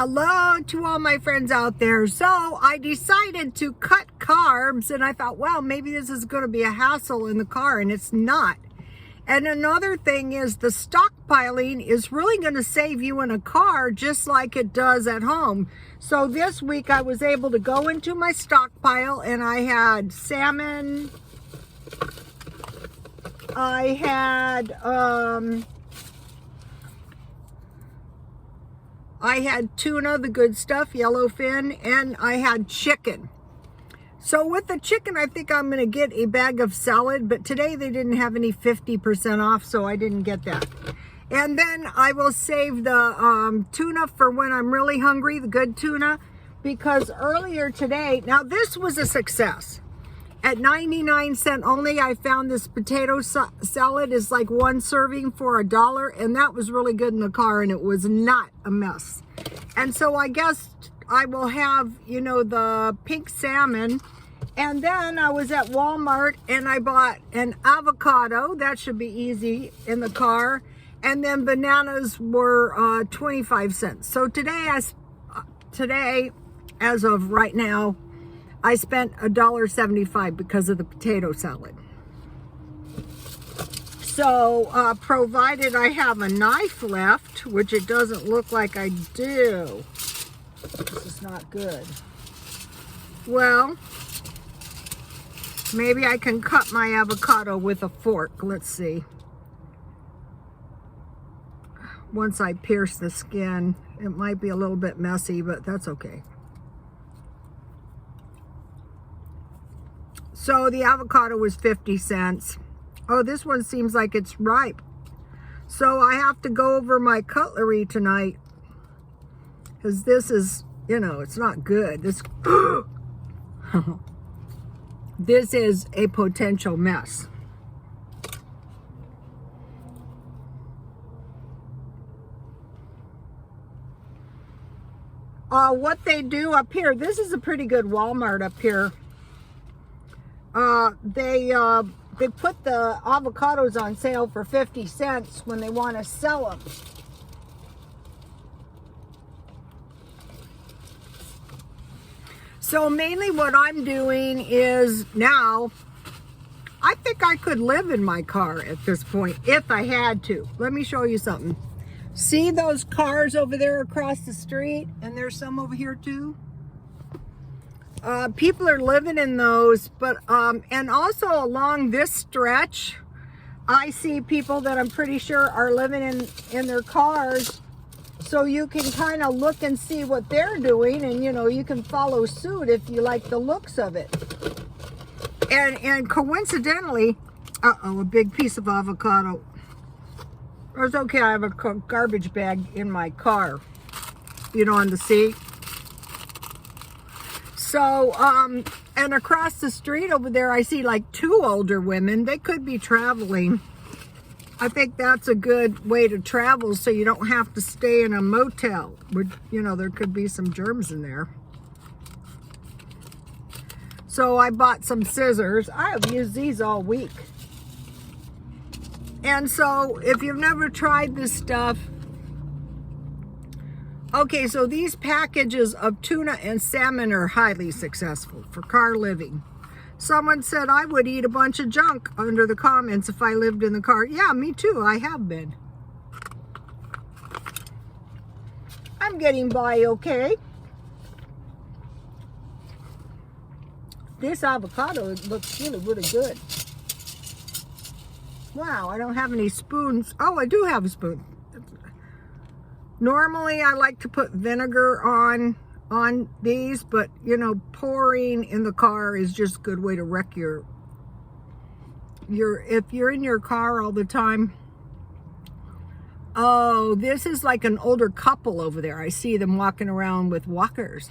Hello to all my friends out there. So I decided to cut carbs and I thought, well, maybe this is going to be a hassle in the car, and it's not. And another thing is the stockpiling is really going to save you in a car just like it does at home. So this week I was able to go into my stockpile and I had salmon. I had tuna, the good stuff, yellowfin, and I had chicken. So with the chicken, I think I'm going to get a bag of salad, but today they didn't have any 50% off, so I didn't get that. And then I will save the tuna for when I'm really hungry, the good tuna, because earlier today, now this was a success. At 99 cents only, I found this potato salad is like one serving for $1, and that was really good in the car, and it was not a mess. And so I guess I will have, the pink salmon. And then I was at Walmart and I bought an avocado. That should be easy in the car. And then bananas were 25 cents. So today, as of right now, I spent $1.75 because of the potato salad. So, provided I have a knife left, which it doesn't look like I do. This is not good. Well, maybe I can cut my avocado with a fork. Let's see. Once I pierce the skin, it might be a little bit messy, but that's okay. So the avocado was 50 cents. Oh, this one seems like it's ripe. So I have to go over my cutlery tonight, because this is, it's not good. This, this is a potential mess. What they do up here, this is a pretty good Walmart up here. They put the avocados on sale for 50 cents when they want to sell them. So mainly what I'm doing is now, I think I could live in my car at this point if I had to. Let me show you something. See those cars over there across the street? And there's some over here too. People are living in those, but and also along this stretch, I see people that I'm pretty sure are living in their cars. So you can kind of look and see what they're doing, and you can follow suit if you like the looks of it. And coincidentally, a big piece of avocado. It's okay, I have a garbage bag in my car, on the seat. So, and across the street over there, I see like two older women. They could be traveling. I think that's a good way to travel so you don't have to stay in a motel. There could be some germs in there. So I bought some scissors. I have used these all week. And so if you've never tried this stuff, okay, so these packages of tuna and salmon are highly successful for car living. Someone said I would eat a bunch of junk under the comments if I lived in the car. Yeah, me too. I have been. I'm getting by okay. This avocado looks really, really good. Wow, I don't have any spoons. Oh, I do have a spoon. Normally, I like to put vinegar on these, but, pouring in the car is just a good way to wreck if you're in your car all the time. Oh, this is like an older couple over there. I see them walking around with walkers.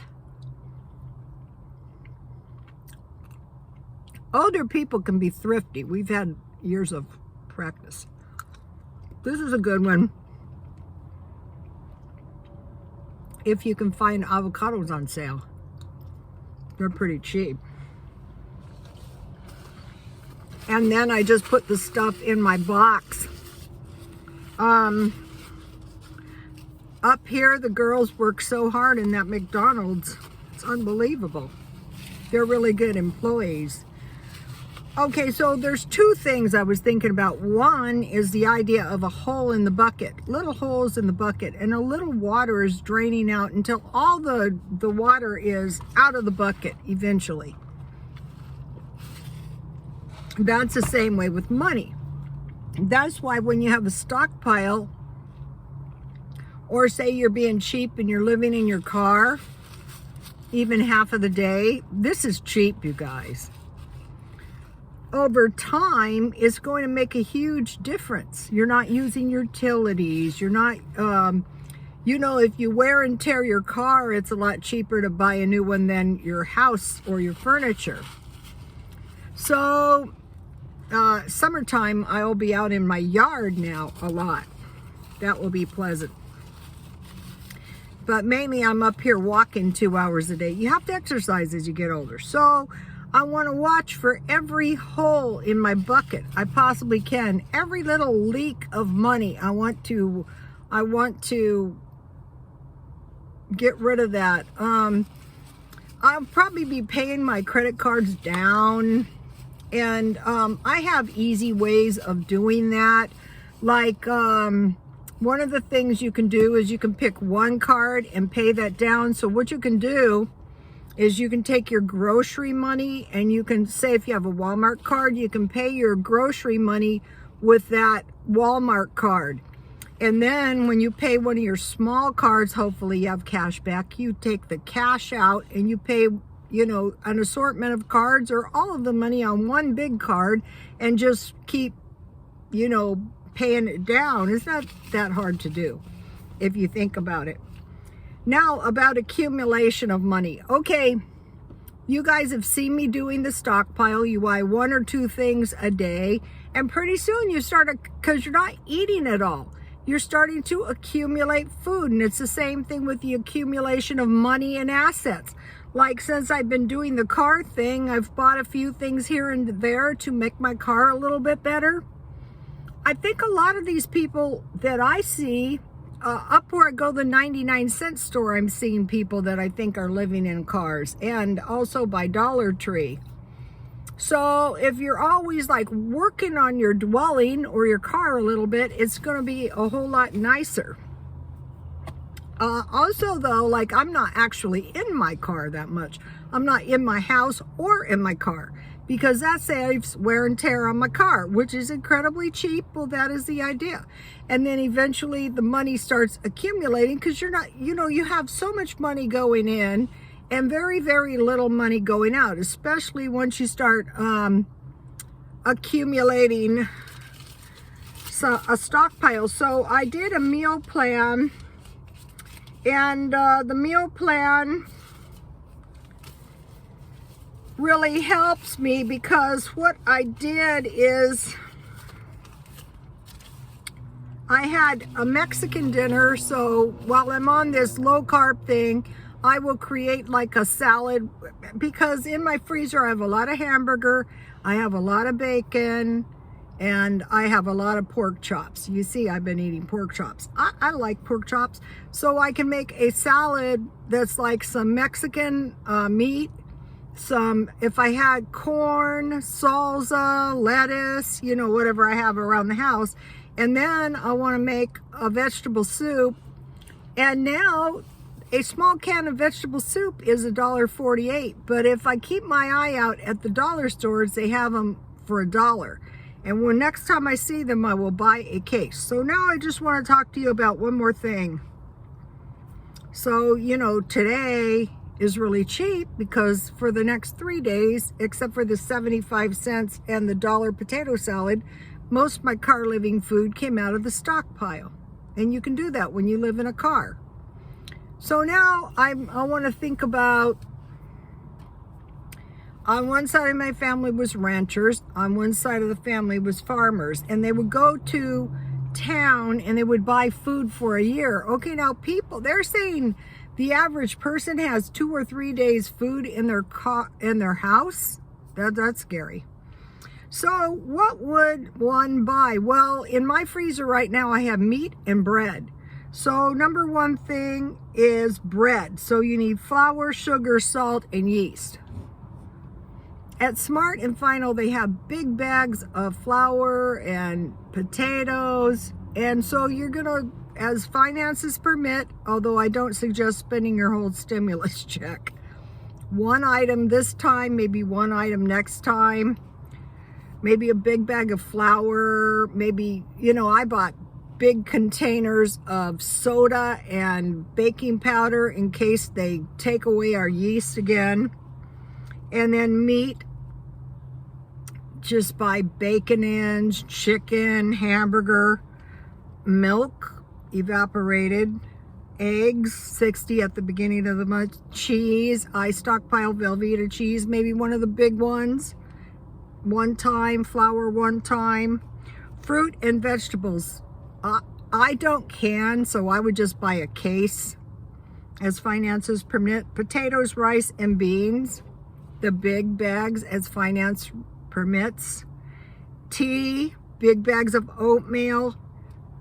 Older people can be thrifty. We've had years of practice. This is a good one. If you can find avocados on sale, they're pretty cheap. And then I just put the stuff in my box. Up here, the girls work so hard in that McDonald's. It's unbelievable. They're really good employees. Okay, so there's two things I was thinking about. One is the idea of a hole in the bucket, little holes in the bucket, and a little water is draining out until all the water is out of the bucket eventually. That's the same way with money. That's why when you have a stockpile, or say you're being cheap and you're living in your car, even half of the day, this is cheap, you guys. Over time, it's going to make a huge difference. You're not using utilities. You're not, you know, if you wear and tear your car, it's a lot cheaper to buy a new one than your house or your furniture. So, summertime, I'll be out in my yard now a lot. That will be pleasant. But mainly I'm up here walking 2 hours a day. You have to exercise as you get older. So I want to watch for every hole in my bucket I possibly can. Every little leak of money. I want to get rid of that. I'll probably be paying my credit cards down. And I have easy ways of doing that. Like, one of the things you can do is you can pick one card and pay that down. So what you can do is you can take your grocery money and you can say, if you have a Walmart card, you can pay your grocery money with that Walmart card. And then when you pay one of your small cards, hopefully you have cash back, you take the cash out and you pay, you know, an assortment of cards or all of the money on one big card and just keep, you know, paying it down. It's not that hard to do if you think about it. Now about accumulation of money. Okay, you guys have seen me doing the stockpile. You buy 1 or 2 things a day and pretty soon you start, because you're not eating it all, you're starting to accumulate food. And it's the same thing with the accumulation of money and assets. Like since I've been doing the car thing, I've bought a few things here and there to make my car a little bit better. I think a lot of these people that I see, up where I go the 99-cent store, I'm seeing people that I think are living in cars, and also by Dollar Tree. So if you're always like working on your dwelling or your car a little bit, it's going to be a whole lot nicer. Also though, like I'm not actually in my car that much. I'm not in my house or in my car, because that saves wear and tear on my car, which is incredibly cheap. Well, that is the idea. And then eventually the money starts accumulating because you're not, you know, you have so much money going in and very, very little money going out, especially once you start accumulating a stockpile. So I did a meal plan, and the meal plan really helps me, because what I did is I had a Mexican dinner. So while I'm on this low carb thing, I will create like a salad, because in my freezer I have a lot of hamburger, I have a lot of bacon, and I have a lot of pork chops. You see, I've been eating pork chops. I like pork chops. So I can make a salad that's like some Mexican meat, some, if I had corn, salsa, lettuce, you know, whatever I have around the house. And then I want to make a vegetable soup. And now a small can of vegetable soup is $1.48. But if I keep my eye out at the dollar stores, they have them for $1. And when next time I see them, I will buy a case. So now I just want to talk to you about one more thing. So, you know, today is really cheap, because for the next 3 days, except for the 75 cents and the $1 potato salad, most of my car living food came out of the stockpile. And you can do that when you live in a car. So now I want to think about, on one side of my family was ranchers, on one side of the family was farmers, and they would go to town and they would buy food for a year. Okay, now people, they're saying the average person has 2 or 3 days food in their house. That's scary. So what would one buy? Well, in my freezer right now, I have meat and bread. So number one thing is bread. So you need flour, sugar, salt, and yeast. At Smart and Final, they have big bags of flour and potatoes. And so you're going to, as finances permit, although I don't suggest spending your whole stimulus check, one item this time, maybe one item next time, maybe a big bag of flour, maybe, I bought big containers of soda and baking powder in case they take away our yeast again. And then meat, just buy bacon ends, chicken, hamburger, milk, evaporated, eggs, 60 at the beginning of the month, cheese, I stockpile Velveeta cheese, maybe one of the big ones, one time, flour one time, fruit and vegetables. I don't can, so I would just buy a case as finances permit. Potatoes, rice, and beans, the big bags as finance permits. Tea, big bags of oatmeal,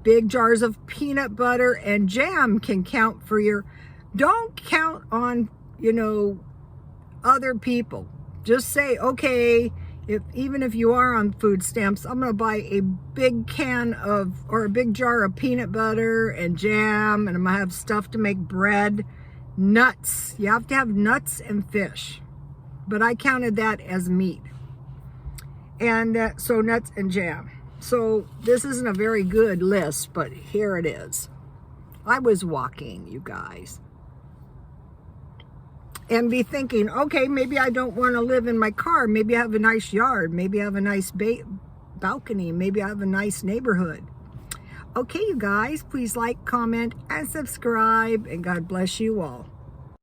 big jars of peanut butter, and jam can count for your, don't count on, other people. Just say, okay, even if you are on food stamps, I'm going to buy a big can of, or a big jar of peanut butter and jam, and I'm going to have stuff to make bread. Nuts. You have to have nuts and fish. But I counted that as meat. And so nuts and jam. So this isn't a very good list, but here it is. I was walking, you guys. And be thinking, okay, maybe I don't want to live in my car. Maybe I have a nice yard. Maybe I have a nice balcony. Maybe I have a nice neighborhood. Okay, you guys, please like, comment, and subscribe. And God bless you all.